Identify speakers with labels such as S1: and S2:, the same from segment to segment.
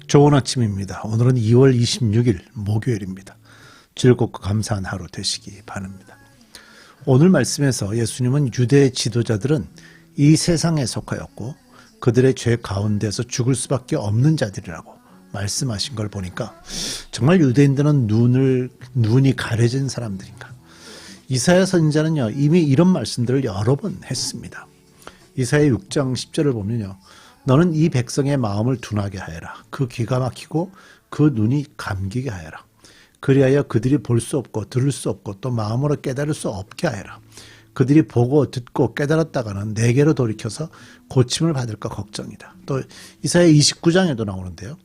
S1: 좋은 아침입니다. 오늘은 2월 26일 목요일입니다. 즐겁고 감사한 하루 되시기 바랍니다. 오늘 말씀에서 예수님은 유대 지도자들은 이 세상에 속하였고 그들의 죄 가운데서 죽을 수밖에 없는 자들이라고 말씀하신 걸 보니까 정말 유대인들은 눈이 가려진 사람들인가. 이사야 선지자는요, 이미 이런 말씀들을 여러 번 했습니다. 이사야 6장 10절을 보면요, 너는 이 백성의 마음을 둔하게 하여라. 그 귀가 막히고 그 눈이 감기게 하여라. 그리하여 그들이 볼 수 없고 들을 수 없고 또 마음으로 깨달을 수 없게 하여라. 그들이 보고 듣고 깨달았다가는 내게로 돌이켜서 고침을 받을까 걱정이다. 또 이사야 29장에도 나오는데요.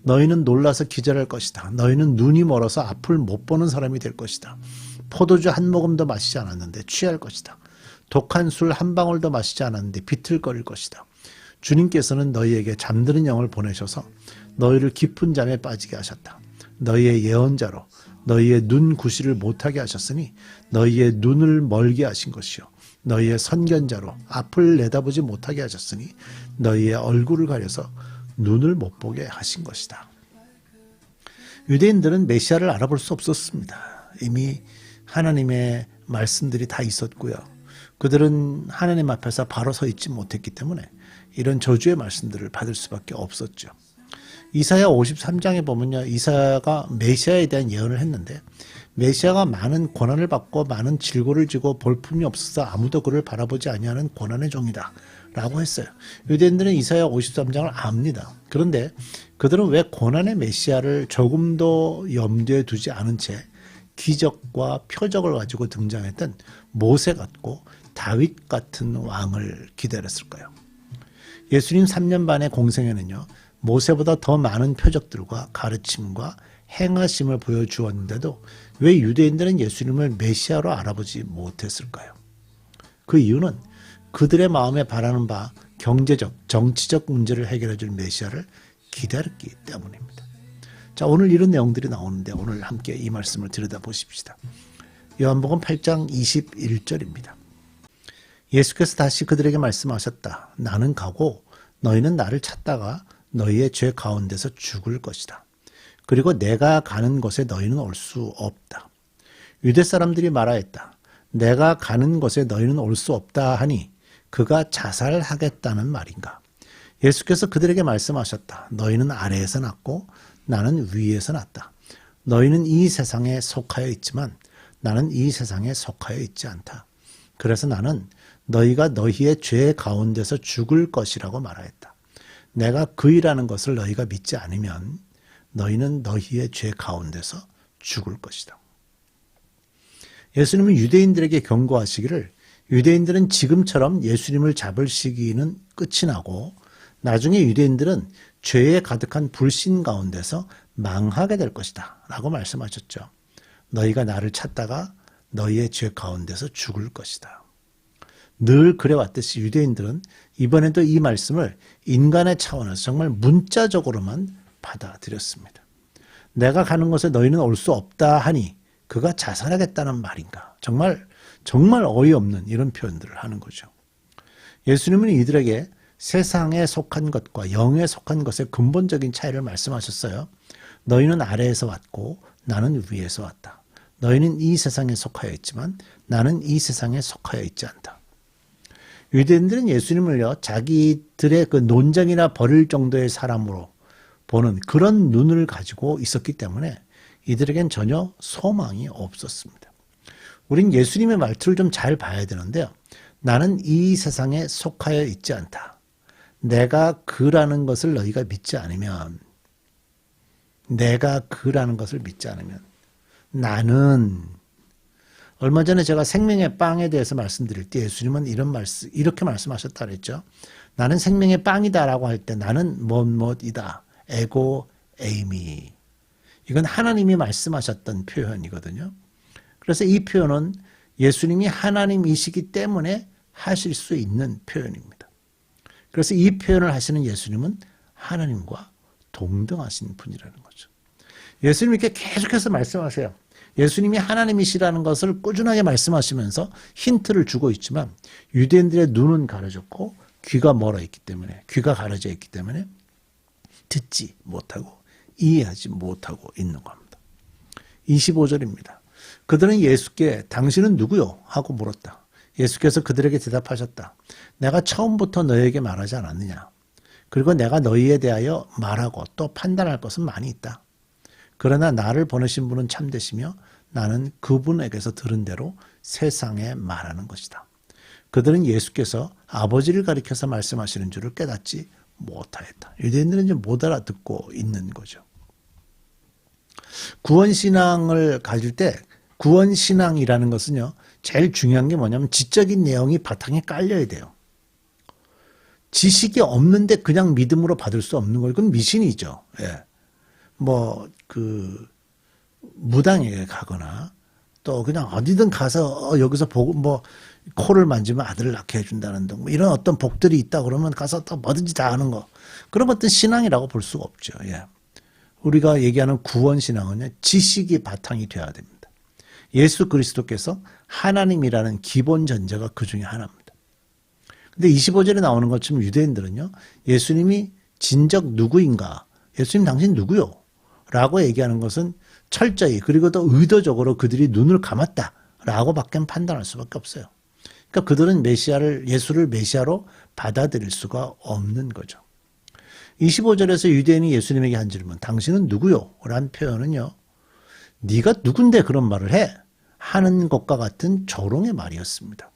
S1: 너희는 놀라서 기절할 것이다. 너희는 눈이 멀어서 앞을 못 보는 사람이 될 것이다. 포도주 한 모금도 마시지 않았는데 취할 것이다. 독한 술 한 방울도 마시지 않았는데 비틀거릴 것이다. 주님께서는 너희에게 잠드는 영을 보내셔서 너희를 깊은 잠에 빠지게 하셨다. 너희의 예언자로 너희의 눈 구시를 못하게 하셨으니 너희의 눈을 멀게 하신 것이요. 너희의 선견자로 앞을 내다보지 못하게 하셨으니 너희의 얼굴을 가려서 눈을 못 보게 하신 것이다. 유대인들은 메시아를 알아볼 수 없었습니다. 이미 하나님의 말씀들이 다 있었고요. 그들은 하나님 앞에서 바로 서 있지 못했기 때문에 이런 저주의 말씀들을 받을 수밖에 없었죠. 이사야 53장에 보면요, 이사야가 메시아에 대한 예언을 했는데 메시아가 많은 고난을 받고 많은 질고를 지고 볼품이 없어서 아무도 그를 바라보지 아니하는 고난의 종이다 라고 했어요. 유대인들은 이사야 53장을 압니다. 그런데 그들은 왜 고난의 메시아를 조금도 염두에 두지 않은 채 기적과 표적을 가지고 등장했던 모세 같고 다윗 같은 왕을 기다렸을까요? 예수님 3년 반의 공생에는요, 모세보다 더 많은 표적들과 가르침과 행하심을 보여주었는데도 왜 유대인들은 예수님을 메시아로 알아보지 못했을까요? 그 이유는 그들의 마음에 바라는 바 경제적, 정치적 문제를 해결해 줄 메시아를 기다렸기 때문입니다. 자, 오늘 이런 내용들이 나오는데 오늘 함께 이 말씀을 들여다보십시다. 요한복음 8장 21절입니다. 예수께서 다시 그들에게 말씀하셨다. 나는 가고 너희는 나를 찾다가 너희의 죄 가운데서 죽을 것이다. 그리고 내가 가는 곳에 너희는 올 수 없다. 유대 사람들이 말하였다. 내가 가는 곳에 너희는 올 수 없다 하니 그가 자살하겠다는 말인가. 예수께서 그들에게 말씀하셨다. 너희는 아래에서 났고 나는 위에서 났다. 너희는 이 세상에 속하여 있지만 나는 이 세상에 속하여 있지 않다. 그래서 나는 너희가 너희의 죄 가운데서 죽을 것이라고 말하였다. 내가 그이라는 것을 너희가 믿지 않으면 너희는 너희의 죄 가운데서 죽을 것이다. 예수님은 유대인들에게 경고하시기를 유대인들은 지금처럼 예수님을 잡을 시기는 끝이 나고 나중에 유대인들은 죄에 가득한 불신 가운데서 망하게 될 것이다 라고 말씀하셨죠. 너희가 나를 찾다가 너희의 죄 가운데서 죽을 것이다. 늘 그래왔듯이 유대인들은 이번에도 이 말씀을 인간의 차원에서 정말 문자적으로만 받아들였습니다. 내가 가는 곳에 너희는 올 수 없다 하니 그가 자살하겠다는 말인가. 정말 어이없는 이런 표현들을 하는 거죠. 예수님은 이들에게 세상에 속한 것과 영에 속한 것의 근본적인 차이를 말씀하셨어요. 너희는 아래에서 왔고 나는 위에서 왔다. 너희는 이 세상에 속하여 있지만 나는 이 세상에 속하여 있지 않다. 유대인들은 예수님을요, 자기들의 그 논쟁이나 벌일 정도의 사람으로 보는 그런 눈을 가지고 있었기 때문에 이들에겐 전혀 소망이 없었습니다. 우린 예수님의 말투를 좀 잘 봐야 되는데요. 나는 이 세상에 속하여 있지 않다. 내가 그라는 것을 너희가 믿지 않으면, 나는, 얼마 전에 제가 생명의 빵에 대해서 말씀드릴 때 예수님은 이렇게 말씀하셨다 그랬죠. 나는 생명의 빵이다라고 할 때 나는 뭐이다. 에고 에이미. 이건 하나님이 말씀하셨던 표현이거든요. 그래서 이 표현은 예수님이 하나님이시기 때문에 하실 수 있는 표현입니다. 그래서 이 표현을 하시는 예수님은 하나님과 동등하신 분이라는 거죠. 예수님이 이렇게 계속해서 말씀하세요. 예수님이 하나님이시라는 것을 꾸준하게 말씀하시면서 힌트를 주고 있지만 유대인들의 눈은 가려졌고 귀가 멀어 있기 때문에, 귀가 가려져 있기 때문에 듣지 못하고 이해하지 못하고 있는 겁니다. 25절입니다. 그들은 예수께 당신은 누구요? 하고 물었다. 예수께서 그들에게 대답하셨다. 내가 처음부터 너희에게 말하지 않았느냐? 그리고 내가 너희에 대하여 말하고 또 판단할 것은 많이 있다. 그러나 나를 보내신 분은 참되시며 나는 그분에게서 들은 대로 세상에 말하는 것이다. 그들은 예수께서 아버지를 가리켜서 말씀하시는 줄을 깨닫지 못하였다. 유대인들은 이제 못 알아듣고 있는 거죠. 구원신앙을 가질 때 구원신앙이라는 것은요, 제일 중요한 게 뭐냐면 지적인 내용이 바탕에 깔려야 돼요. 지식이 없는데 그냥 믿음으로 받을 수 없는 걸, 그건 미신이죠. 예. 무당에게 가거나 또 그냥 어디든 가서 여기서 보고 코를 만지면 아들을 낳게 해준다는 등 이런 어떤 복들이 있다 그러면 가서 또 뭐든지 다 하는 거. 그런 어떤 신앙이라고 볼 수가 없죠. 예. 우리가 얘기하는 구원신앙은요, 지식이 바탕이 돼야 됩니다. 예수 그리스도께서 하나님이라는 기본 전제가 그 중에 하나입니다. 근데 25절에 나오는 것처럼 유대인들은요, 예수님이 진작 누구인가? 예수님 당신 누구요? 라고 얘기하는 것은 철저히, 그리고 또 의도적으로 그들이 눈을 감았다라고 밖에 판단할 수밖에 없어요. 그러니까 그들은 예수를 메시아로 받아들일 수가 없는 거죠. 25절에서 유대인이 예수님에게 한 질문, 당신은 누구요? 라는 표현은요, 네가 누군데 그런 말을 해? 하는 것과 같은 조롱의 말이었습니다.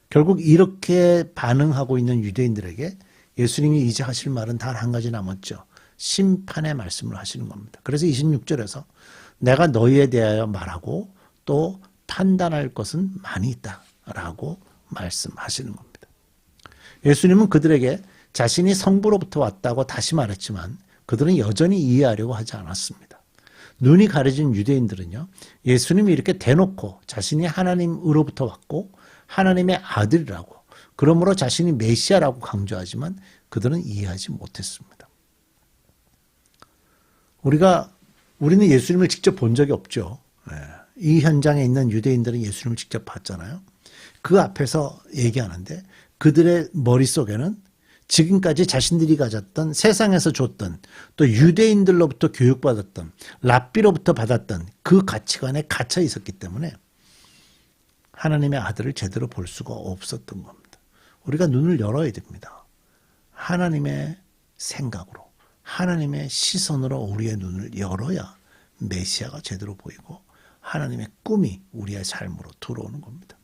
S1: 결국 이렇게 반응하고 있는 유대인들에게 예수님이 이제 하실 말은 단 한 가지 남았죠. 심판의 말씀을 하시는 겁니다. 그래서 26절에서 내가 너희에 대하여 말하고 또 판단할 것은 많이 있다라고 말씀하시는 겁니다. 예수님은 그들에게 자신이 성부로부터 왔다고 다시 말했지만 그들은 여전히 이해하려고 하지 않았습니다. 눈이 가려진 유대인들은요, 예수님이 이렇게 대놓고 자신이 하나님으로부터 왔고 하나님의 아들이라고, 그러므로 자신이 메시아라고 강조하지만 그들은 이해하지 못했습니다. 우리는 예수님을 직접 본 적이 없죠. 이 현장에 있는 유대인들은 예수님을 직접 봤잖아요. 그 앞에서 얘기하는데 그들의 머릿속에는 지금까지 자신들이 가졌던, 세상에서 줬던, 또 유대인들로부터 교육받았던, 랍비로부터 받았던 그 가치관에 갇혀 있었기 때문에 하나님의 아들을 제대로 볼 수가 없었던 겁니다. 우리가 눈을 열어야 됩니다. 하나님의 생각으로, 하나님의 시선으로 우리의 눈을 열어야 메시아가 제대로 보이고 하나님의 꿈이 우리의 삶으로 들어오는 겁니다.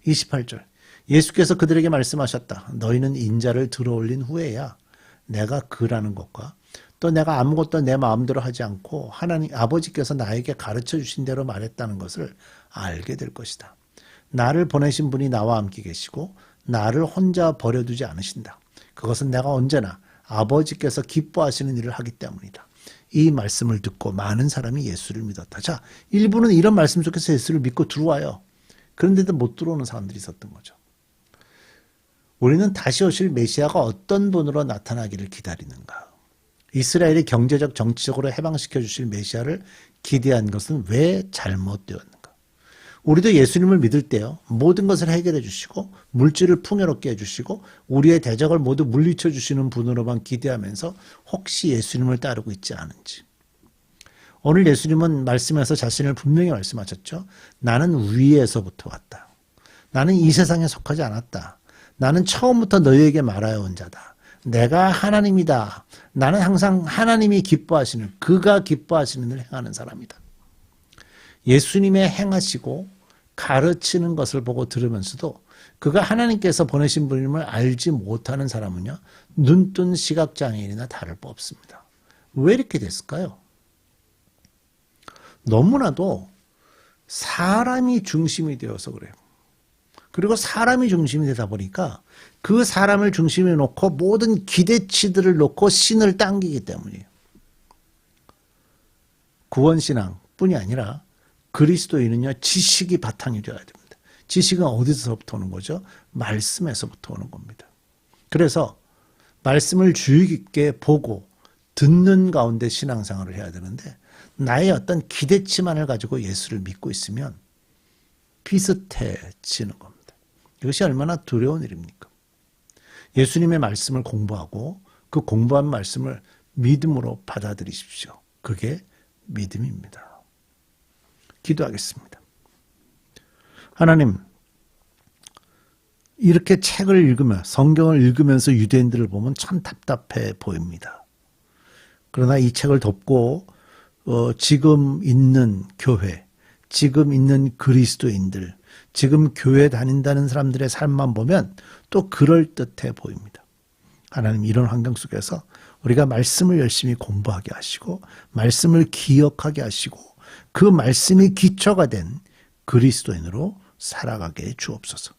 S1: 28절, 예수께서 그들에게 말씀하셨다. 너희는 인자를 들어올린 후에야 내가 그라는 것과 또 내가 아무것도 내 마음대로 하지 않고 하나님 아버지께서 나에게 가르쳐 주신 대로 말했다는 것을 알게 될 것이다. 나를 보내신 분이 나와 함께 계시고 나를 혼자 버려두지 않으신다. 그것은 내가 언제나 아버지께서 기뻐하시는 일을 하기 때문이다. 이 말씀을 듣고 많은 사람이 예수를 믿었다. 자, 일부는 이런 말씀 속에서 예수를 믿고 들어와요. 그런데도 못 들어오는 사람들이 있었던 거죠. 우리는 다시 오실 메시아가 어떤 분으로 나타나기를 기다리는가? 이스라엘이 경제적, 정치적으로 해방시켜 주실 메시아를 기대한 것은 왜 잘못되었는가? 우리도 예수님을 믿을 때요, 모든 것을 해결해 주시고 물질을 풍요롭게 해주시고 우리의 대적을 모두 물리쳐 주시는 분으로만 기대하면서 혹시 예수님을 따르고 있지 않은지. 오늘 예수님은 말씀에서 자신을 분명히 말씀하셨죠. 나는 위에서부터 왔다. 나는 이 세상에 속하지 않았다. 나는 처음부터 너희에게 말하여 온 자다. 내가 하나님이다. 나는 항상 하나님이 기뻐하시는, 그가 기뻐하시는 일을 행하는 사람이다. 예수님의 행하시고 가르치는 것을 보고 들으면서도 그가 하나님께서 보내신 분임을 알지 못하는 사람은요, 눈뜬 시각장애인이나 다를 바 없습니다. 왜 이렇게 됐을까요? 너무나도 사람이 중심이 되어서 그래요. 그리고 사람이 중심이 되다 보니까 그 사람을 중심에 놓고 모든 기대치들을 놓고 신을 당기기 때문이에요. 구원신앙뿐이 아니라 그리스도인은요, 지식이 바탕이 되어야 됩니다. 지식은 어디서부터 오는 거죠? 말씀에서부터 오는 겁니다. 그래서 말씀을 주의 깊게 보고 듣는 가운데 신앙생활을 해야 되는데 나의 어떤 기대치만을 가지고 예수를 믿고 있으면 비슷해지는 겁니다. 이것이 얼마나 두려운 일입니까? 예수님의 말씀을 공부하고 그 공부한 말씀을 믿음으로 받아들이십시오. 그게 믿음입니다. 기도하겠습니다. 하나님, 이렇게 책을 읽으며 성경을 읽으면서 유대인들을 보면 참 답답해 보입니다. 그러나 이 책을 덮고 지금 있는 교회, 지금 있는 그리스도인들, 지금 교회 다닌다는 사람들의 삶만 보면 또 그럴듯해 보입니다. 하나님, 이런 환경 속에서 우리가 말씀을 열심히 공부하게 하시고 말씀을 기억하게 하시고 그 말씀이 기초가 된 그리스도인으로 살아가게 해 주옵소서.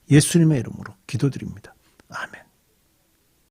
S1: 예수님의 이름으로 기도드립니다. 아멘.